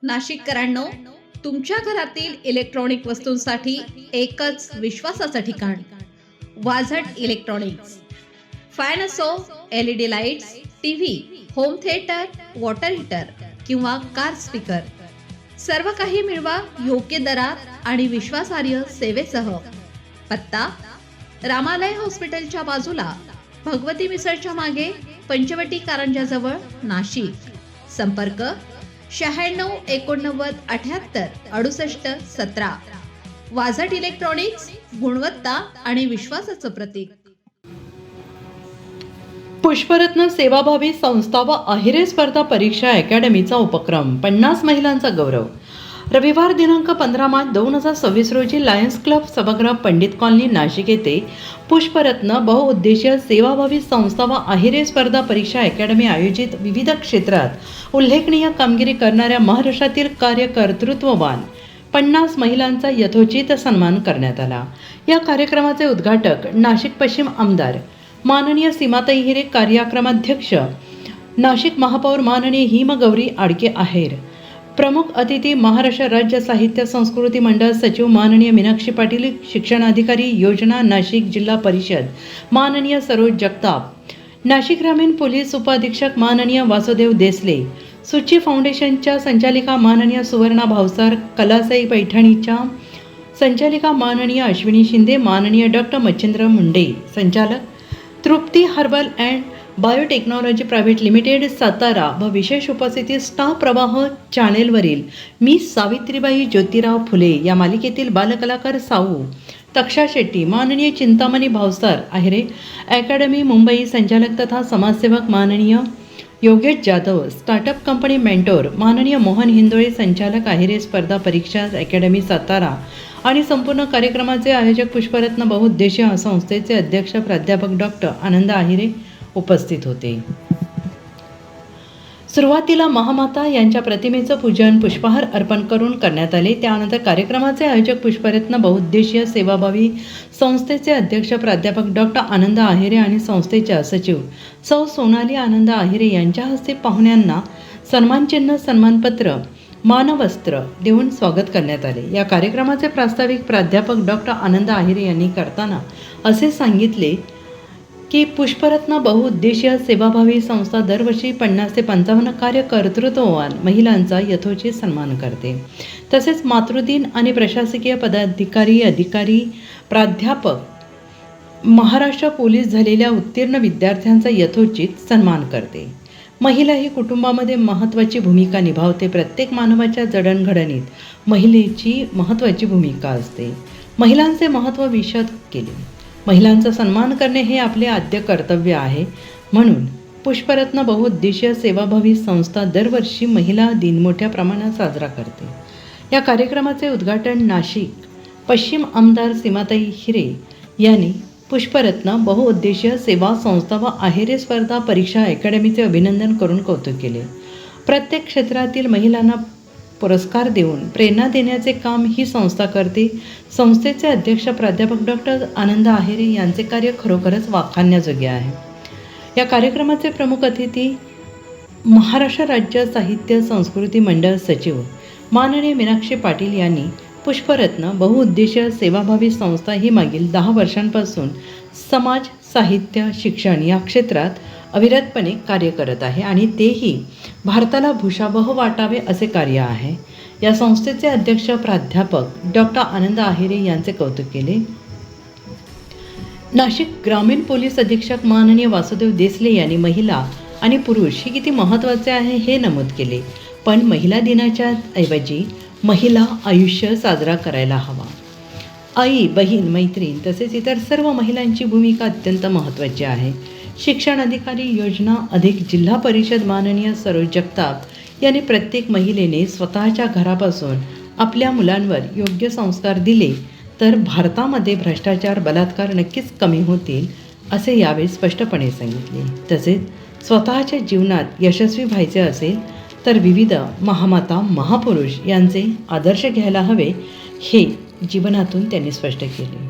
नाशिककरांनो, तुमच्या घरातील इलेक्ट्रॉनिक वस्तूंसाठी एकच विश्वासाचं ठिकाण वाझट इलेक्ट्रॉनिक्स. फॅन असो, LED lights, TV, home theatre, water heater किंवा कार स्पीकर, सर्व काही मिळवा योग्य दरात आणि विश्वासार्ह सेवेसह. पत्ता रामालय हॉस्पिटलच्या बाजूला, भगवती मिसळच्या मागे, पंचवटी कारंजाजवळ, नाशिक. संपर्क 96 89 78 68 17. वाझट इलेक्ट्रॉनिक्स, गुणवत्ता आणि विश्वासाचं प्रतीक. पुष्परत्न सेवाभावी संस्था व अहिरे स्पर्धा परीक्षा अकॅडमीचा उपक्रम. 50 महिलांचा गौरव. रविवार दिनांक 15 मार्च 2026 रोजी लायन्स क्लब सभागृह, पंडित कॉलनी, नाशिक येथे पुष्परत्न बहुउद्देशीय सेवाभावी संस्था व अहिरे स्पर्धा परीक्षा अकॅडमी आयोजित विविध क्षेत्रात उल्लेखनीय कामगिरी करणाऱ्या महाराष्ट्रातील कार्यकर्तृत्ववान 50 महिलांचा यथोचित सन्मान करण्यात आला. या कार्यक्रमाचे उद्घाटक नाशिक पश्चिम आमदार माननीय सीमाताई हिरे, कार्यक्रमाध्यक्ष नाशिक महापौर माननीय हिमगौरी आडके आहेर, प्रमुख अतिथी महाराष्ट्र राज्य साहित्य संस्कृती मंडळ सचिव माननीय मीनाक्षी पाटील, शिक्षणाधिकारी योजना नाशिक जिल्हा परिषद माननीय सरोज जगताप, नाशिक ग्रामीण पोलीस उपाधीक्षक माननीय वासुदेव देसले, सुची फाउंडेशनच्या संचालिका माननीय सुवर्णा भावसार, कलासाई पैठणीच्या संचालिका माननीय अश्विनी शिंदे, माननीय डॉक्टर मच्छिंद्र मुंडे, संचालक Trupti herbal and biotechnology private limited Satara व विशेष उपस्थिती स्टार प्रवाह चॅनेलवरील मी सावित्रीबाई ज्योतिराव फुले या मालिकेतील बालकलाकार साऊ, तक्षा शेट्टी, माननीय चिंतामणी भावसार आहेरे अकॅडमी मुंबई संचालक तथा समाजसेवक माननीय Yogesh Jadhav, startup company mentor माननीय मोहन हिंदोळे, संचालक आहेरे स्पर्धा परीक्षा अकॅडमी सातारा आणि संपूर्ण कार्यक्रमाचे आयोजक पुष्परत्न बहुउद्देशीय संस्थेचे अध्यक्ष प्राध्यापक डॉक्टर आनंद आहेरे उपस्थित होते. सुरुवातीला महामाता यांच्या प्रतिमेचं पूजन पुष्पहार अर्पण करून करण्यात आले. त्यानंतर कार्यक्रमाचे आयोजक पुष्परत्न बहुउद्देशीय सेवाभावी संस्थेचे अध्यक्ष प्राध्यापक डॉक्टर आनंद आहेरे आणि संस्थेच्या सचिव सौ सोनाली आनंद आहेरे यांच्या हस्ते पाहुण्यांना सन्मानचिन्ह, सन्मानपत्र, मानवस्त्र देऊन स्वागत करण्यात आले. या कार्यक्रमाचे प्रास्ताविक प्राध्यापक डॉक्टर आनंद आहेरे यांनी करताना असे सांगितले की पुष्परत्न बहुउद्देशीय सेवाभावी संस्था दरवर्षी 50 ते 55 कार्यकर्तृत्ववान महिलांचा यथोचित सन्मान करते. तसेच मातृदिन आणि प्रशासकीय पदाधिकारी, अधिकारी, प्राध्यापक, महाराष्ट्र पोलीस झालेल्या उत्तीर्ण विद्यार्थ्यांचा यथोचित सन्मान करते. महिला ही कुटुंबामध्ये महत्त्वाची भूमिका निभावते. प्रत्येक मानवाच्या जडणघडणीत महिलेची महत्त्वाची भूमिका असते. महिलांचे महत्त्व विशद केले. महिलांचा सन्मान करणे हे आपले आद्य कर्तव्य आहे. म्हणून पुष्परत्न बहुउद्देशीय सेवाभावी संस्था दरवर्षी महिला दिन मोठ्या प्रमाणात साजरा करते. या कार्यक्रमाचे उद्घाटन नाशिक पश्चिम आमदार सीमाताई हिरे यांनी पुष्परत्न बहुउद्देशीय सेवा संस्था व आहेरे स्पर्धा परीक्षा अकॅडमीचे अभिनंदन करून कौतुक केले. प्रत्येक क्षेत्रातील महिलांना पुरस्कार देऊन प्रेरणा देण्याचे काम ही संस्था करते. संस्थेचे अध्यक्ष प्राध्यापक डॉक्टर आनंद आहेरे यांचे कार्य खरोखरच वाखाणण्याजोगे आहे. या कार्यक्रमाचे प्रमुख अतिथी महाराष्ट्र राज्य साहित्य संस्कृती मंडळ सचिव माननीय मीनाक्षी पाटील यांनी पुष्परत्न बहुउद्देशीय सेवाभावी संस्था ही मागील 10 वर्षांपासून समाज, साहित्य, शिक्षण या क्षेत्रात अविरतपणे कार्य करत आहे आणि तेही भारताला भूषावह वाटावे असे कार्य आहे. या संस्थेचे अध्यक्ष प्राध्यापक डॉक्टर आनंद आहेरे यांचे कौतुक केले. नाशिक ग्रामीण पोलीस अधीक्षक माननीय वासुदेव देसले यांनी महिला आणि पुरुष हे किती महत्त्वाचे आहे हे नमूद केले. पण महिला दिनाच्या ऐवजी महिला आयुष्य साजरा करायला हवा. आई, बहीण, मैत्रीण तसेच इतर सर्व महिलांची भूमिका अत्यंत महत्त्वाची आहे. शिक्षण अधिकारी योजना अधिक जिल्हा परिषद माननीय सरोज जगताप यांनी प्रत्येक महिलेने स्वतःच्या घरापासून आपल्या मुलांवर योग्य संस्कार दिले तर भारतामध्ये भ्रष्टाचार, बलात्कार नक्कीच कमी होतील असे यावेळी स्पष्टपणे सांगितले. तसेच स्वतःच्या जीवनात यशस्वी व्हायचे असेल तर विविध महामाता, महापुरुष यांचे आदर्श घ्यायला हवे हे जीवनातून त्यांनी स्पष्ट केले.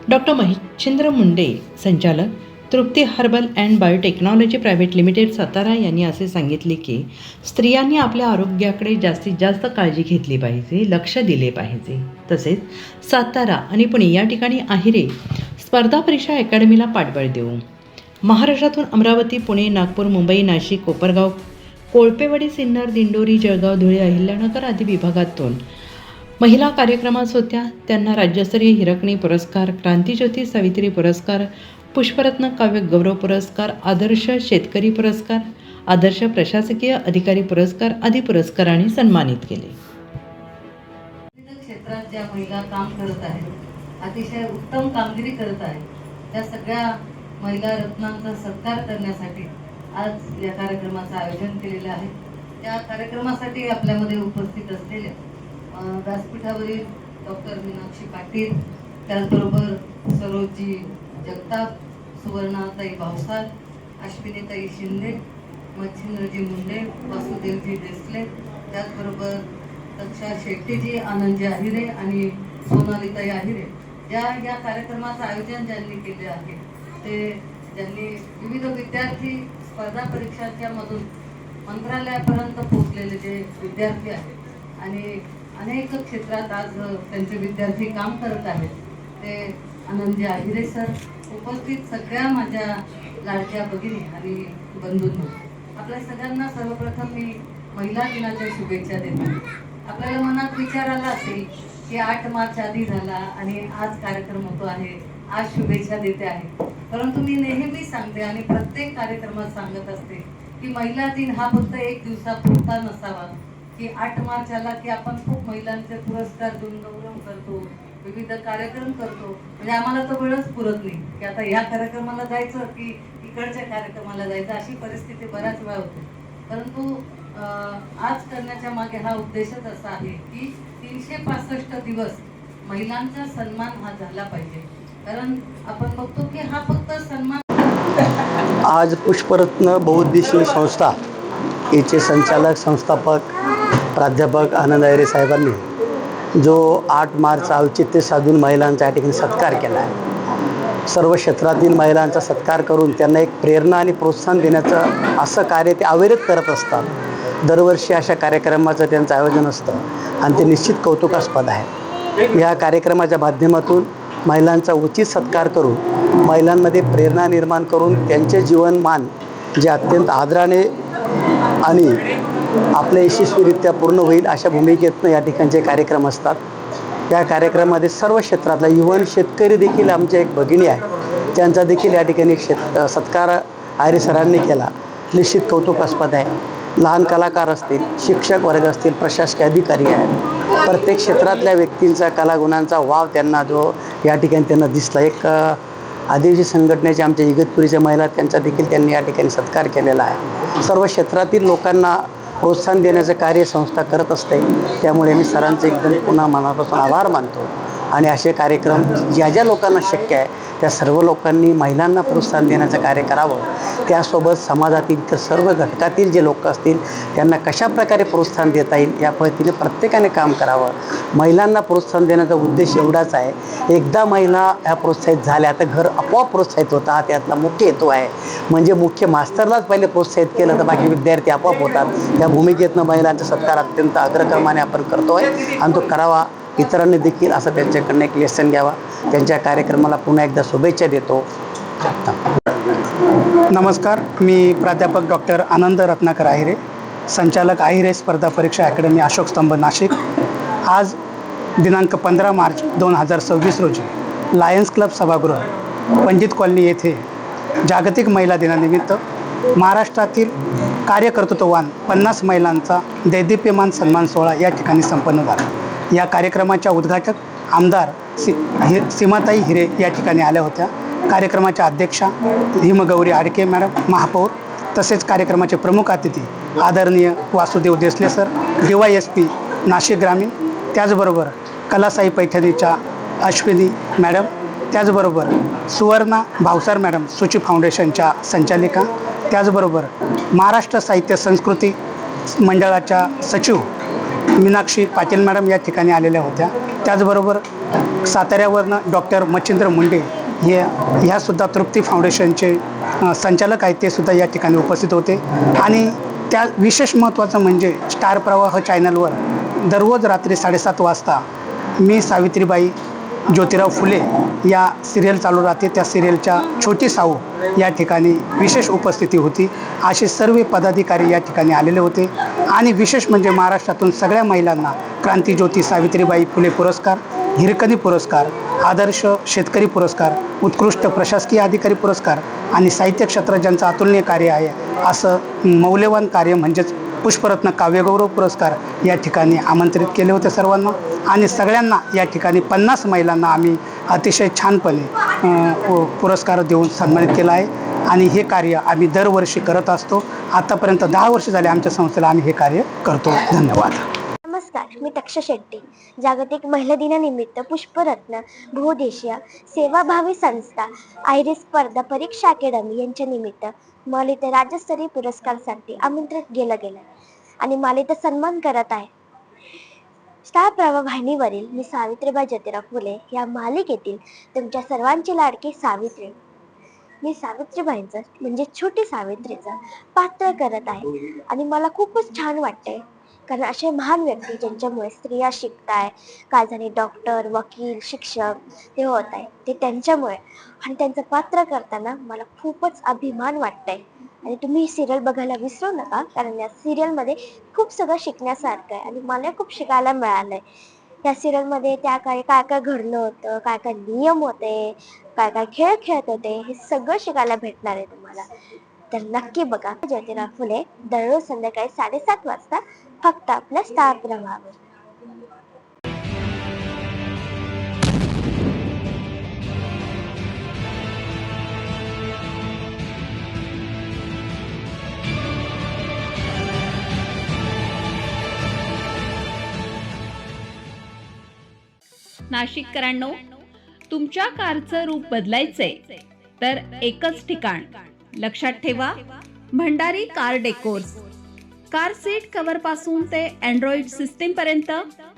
डॉक्टर मच्छिंद्र मुंडे, संचालक Trupti herbal and biotechnology private limited Satara यांनी असे सांगितले की स्त्रियांनी आपल्या आरोग्याकडे जास्तीत जास्त काळजी घेतली पाहिजे, लक्ष दिले पाहिजे. तसेच सातारा आणि पुणे या ठिकाणी आहिरे स्पर्धा परीक्षा अकॅडमीला पाठबळ देऊ. महाराष्ट्रातून अमरावती, पुणे, नागपूर, मुंबई, नाशिक, कोपरगाव, कोळपेवाडी, सिन्नर, दिंडोरी, जळगाव, धुळे, अहिल्यानगर आदी विभागातून महिला कार्यक्रमात होत्या. त्यांना राज्यस्तरीय हिरकणी पुरस्कार, क्रांतीज्योती सावित्री पुरस्कार, पुष्परत्न काव्य गौरव पुरस्कार, आदर्श शेतकरी पुरस्कार, आदर्श प्रशासकीय अधिकारी पुरस्कार आदी पुरस्कारांनी सन्मानित केले. विविध क्षेत्रात ज्या महिला काम करत आहेत, अतिशय उत्तम कामगिरी करत आहेत, त्या सगळ्या महिला रत्नांचा सत्कार करण्यासाठी आज या कार्यक्रमाचं आयोजन केलेलं आहे. या कार्यक्रमासाठी आपल्यामध्ये उपस्थित असलेले व्यासपीठावरील डॉक्टर मीनाक्षी पाटील, त्याचबरोबर सरोजी जगताप, सुवर्णाताई भावसार, अश्विनीताई शिंदे, मच्छिंद्रजी मुंडे, वासुदेवजी देसले, त्याचबरोबर दक्षा शेट्टीजी, आनंदजी आहिरे आणि सोनालीताई आहिरे या कार्यक्रमाचं आयोजन ज्यांनी केले आहे, ते ज्यांनी विविध विद्यार्थी स्पर्धा परीक्षांच्या मधून मंत्रालयापर्यंत पोहोचलेले जे विद्यार्थी आहेत आणि अनेक क्षेत्रात आज त्यांचे विद्यार्थी काम करत आहेत, ते आनंदजी आहिरे सर, उपस्थित सगळ्या माझ्या लाडक्या भगिनी आणि बंधूंना, आपल्या सगळ्यांना सर्वप्रथम मी महिला दिनाच्या शुभेच्छा देतो. आपल्याला मनात विचार आला असेल की 8 मार्च आधी झाला आणि आज कार्यक्रम होतो आहे, आज शुभेच्छा देते आहे. परंतु मी नेहमी सांगते आणि प्रत्येक कार्यक्रमात सांगत असते की महिला दिन हा फक्त एक दिवसापुरता नसावा, की 8 मार्च आला की आपण खूप महिलांचे पुरस्कार देऊन गौरव करतो, विविध कार्यक्रम करतो, म्हणजे आम्हाला तर वेळच पुरत नाही की आता ह्या कार्यक्रमाला जायचं की इकडच्या कार्यक्रमाला जायचं, अशी परिस्थिती बऱ्याच वेळा होते. परंतु आज करण्याच्या मागे हा उद्देशच असा आहे की 365 दिवस महिलांचा सन्मान हा झाला पाहिजे. कारण आपण बघतो की हा फक्त सन्मान. आज पुष्परत्न बहुउद्देशीय संस्था याचे संचालक संस्थापक प्राध्यापक आनंद आहिरे साहेबांनी जो 8 मार्च औचित्य साधून महिलांचा या ठिकाणी सत्कार केला आहे. सर्व क्षेत्रातील महिलांचा सत्कार करून त्यांना एक प्रेरणा आणि प्रोत्साहन देण्याचं असं कार्य ते अविरत करत असतात. दरवर्षी अशा कार्यक्रमाचं त्यांचं आयोजन असतं आणि ते निश्चित कौतुकास्पद आहे. या कार्यक्रमाच्या माध्यमातून महिलांचा उचित सत्कार करून महिलांमध्ये प्रेरणा निर्माण करून त्यांचे जीवनमान जे अत्यंत आदराने आणि आपल्या यशस्वीरित्या पूर्ण होईल अशा भूमिकेतनं या ठिकाणचे कार्यक्रम असतात. या कार्यक्रमामध्ये सर्व क्षेत्रातला इव्हन शेतकरी देखील आमच्या एक भगिनी आहे, त्यांचा देखील या ठिकाणी सत्कार आहिरे सरांनी केला. निश्चित कौतुकास्पद आहे. लहान कलाकार असतील, शिक्षक वर्ग असतील, प्रशासकीय अधिकारी आहेत, प्रत्येक क्षेत्रातल्या व्यक्तींचा कलागुणांचा वाव त्यांना जो या ठिकाणी त्यांना दिसला. एक आदिवासी संघटनेच्या आमच्या इगतपुरीच्या महिला, त्यांचा देखील त्यांनी या ठिकाणी सत्कार केलेला आहे. सर्व क्षेत्रातील लोकांना प्रोत्साहन देण्याचं कार्य संस्था करत असते. त्यामुळे मी सरांचे एकदम पुन्हा मनापासून आभार मानतो आणि असे कार्यक्रम ज्या ज्या लोकांना शक्य आहे त्या सर्व लोकांनी महिलांना प्रोत्साहन देण्याचं कार्य करावं. त्यासोबत समाजातील तर सर्व घटकातील जे लोक असतील त्यांना कशाप्रकारे प्रोत्साहन देता येईल या पद्धतीने प्रत्येकाने काम करावं. महिलांना प्रोत्साहन देण्याचा उद्देश एवढाच आहे, एकदा महिला ह्या प्रोत्साहित झाल्या तर घर आपोआप प्रोत्साहित होतं. हा त्यातला मुख्य हेतू आहे. म्हणजे मुख्य मास्तरलाच पहिले प्रोत्साहित केलं तर बाकी विद्यार्थी आपोआप होतात. या भूमिकेतनं महिलांचा सत्कार अत्यंत अग्रक्रमाने आपण करतो आहे आणि तो करावा. इतरांनी देखील असं त्यांच्याकडनं एक लेसन घ्यावा. त्यांच्या कार्यक्रमाला पुन्हा एकदा शुभेच्छा देतो. नमस्कार, मी प्राध्यापक डॉक्टर आनंद रत्नाकर आहिरे, संचालक आहिरे स्पर्धा परीक्षा अकॅडमी, अशोक स्तंभ, नाशिक. आज दिनांक 15 मार्च 2026 रोजी लायन्स क्लब सभागृह पंडित कॉलनी येथे जागतिक महिला दिनानिमित्त महाराष्ट्रातील कार्यकर्तृत्ववान 50 महिलांचा दैदिप्यमान सन्मान सोहळा या ठिकाणी संपन्न झाला. या कार्यक्रमाच्या उद्घाटक आमदार सीमाताई हिरे या ठिकाणी आल्या होत्या. कार्यक्रमाच्या अध्यक्षा हिमगौरी आडके मॅडम, महापौर, तसेच कार्यक्रमाचे प्रमुख अतिथी आदरणीय वासुदेव देसले सर, DYSP नाशिक ग्रामीण, त्याचबरोबर कलासाई पैठणीच्या अश्विनी मॅडम, त्याचबरोबर सुवर्णा भावसार मॅडम, सूची फाउंडेशनच्या संचालिका, त्याचबरोबर महाराष्ट्र साहित्य संस्कृती मंडळाच्या सचिव मीनाक्षी पाटील मॅडम या ठिकाणी आलेल्या होत्या. त्याचबरोबर साताऱ्यावरनं डॉक्टर मच्छिंद्र मुंडे ह्यासुद्धा तृप्ती फाउंडेशनचे संचालक आहेत, ते सुद्धा या ठिकाणी उपस्थित होते. आणि त्या विशेष महत्त्वाचं म्हणजे स्टार प्रवाह चॅनलवर दररोज रात्री 7:30 वाजता मी सावित्रीबाई ज्योतिराव फुले या सिरियल चालू राहते. त्या सिरियलच्या छोटी साऊ या ठिकाणी विशेष उपस्थिती होती. असे सर्व पदाधिकारी या ठिकाणी आलेले होते. आणि विशेष म्हणजे महाराष्ट्रातून सगळ्या महिलांना क्रांतीज्योती सावित्रीबाई फुले पुरस्कार, हिरकणी पुरस्कार, आदर्श शेतकरी पुरस्कार, उत्कृष्ट प्रशासकीय अधिकारी पुरस्कार आणि साहित्य क्षेत्रात ज्यांचं अतुलनीय कार्य आहे असं मौल्यवान कार्य म्हणजेच पुष्परत्न काव्यगौरव पुरस्कार या ठिकाणी आमंत्रित केले होते सर्वांना. आणि सगळ्यांना या ठिकाणी 50 महिलांना आम्ही अतिशय छानपणे पुरस्कार देऊन सन्मानित केलं आहे. आणि हे कार्य आम्ही दरवर्षी करत असतो. आतापर्यंत 10 वर्ष झाले आमच्या संस्थेला आम्ही हे कार्य करतो. धन्यवाद. नमस्कार, मी तक्षा शेट्टी. जागतिक महिला दिनानिमित्त पुष्परत्न बहुउद्देशीय सेवाभावी संस्था आयरिस स्पर्धा परीक्षा अकॅडमी यांच्या निमित्त मला इथे राज्यस्तरीय पुरस्कारासाठी आमंत्रित केलं गेलं आणि मला इथं सन्मान करत आहे. स्टार प्रवाह वाहिनीवरील मी सावित्रीबाई ज्योतिराव फुले या मालिकेतील तुमच्या सर्वांची लाडकी सावित्री. मी सावित्रीबाईंचं म्हणजे छोटी सावित्रीचं पात्र करत आहे आणि मला खूपच छान वाटतंय. कारण असे महान व्यक्ती ज्यांच्यामुळे स्त्रिया शिकताय, काय झाले डॉक्टर, वकील, शिक्षक ते होत आहे, ते त्यांच्यामुळे. आणि त्यांचं पात्र करताना मला खूपच अभिमान वाटतंय. आणि तुम्ही ही सिरियल बघायला विसरू नका, कारण या सिरियलमध्ये खूप सगळं शिकण्यासारखं आहे आणि मला खूप शिकायला मिळालंय. या सिरियलमध्ये त्या काय काय काय घडलं होतं, काय काय नियम होते, काय काय खेळ खेळत होते, हे सगळं शिकायला भेटणार आहे तुम्हाला. तर नक्की बघा ज्योतिराव फुले दररोज संध्याकाळी 7:30 वाजता फक्त आपल्या स्टार प्रवाहावर. नाशिककरांनो, तुमच्या कारचं रूप बदलायचंय तर एकच ठिकाण लक्षात ठेवा, Bhandari car decors. Car seat cover पासून ते अँड्रॉइड सिस्टीम पर्यंत,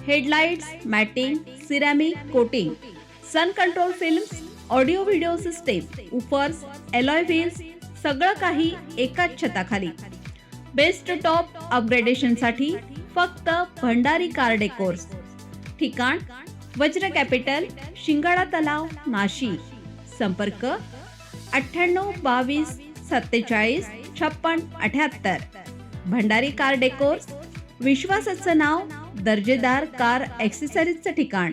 headlights, matting, ceramic coating, sun control films, audio video system, woofers, alloy wheels, सगळं काही एकाच छताखाली. बेस्ट टॉप अपग्रेडेशनसाठी फक्त भंडारी कार डेकोर्स. ठिकाण वज्र कॅपिटल, शिंगाडा तलाव, नाशिक. संपर्क 98 22 47 56 78. भंडारी कार डेकोर्स, विश्वासाचं नाव, दर्जेदार कार ॲक्सेसरीजचं ठिकाण.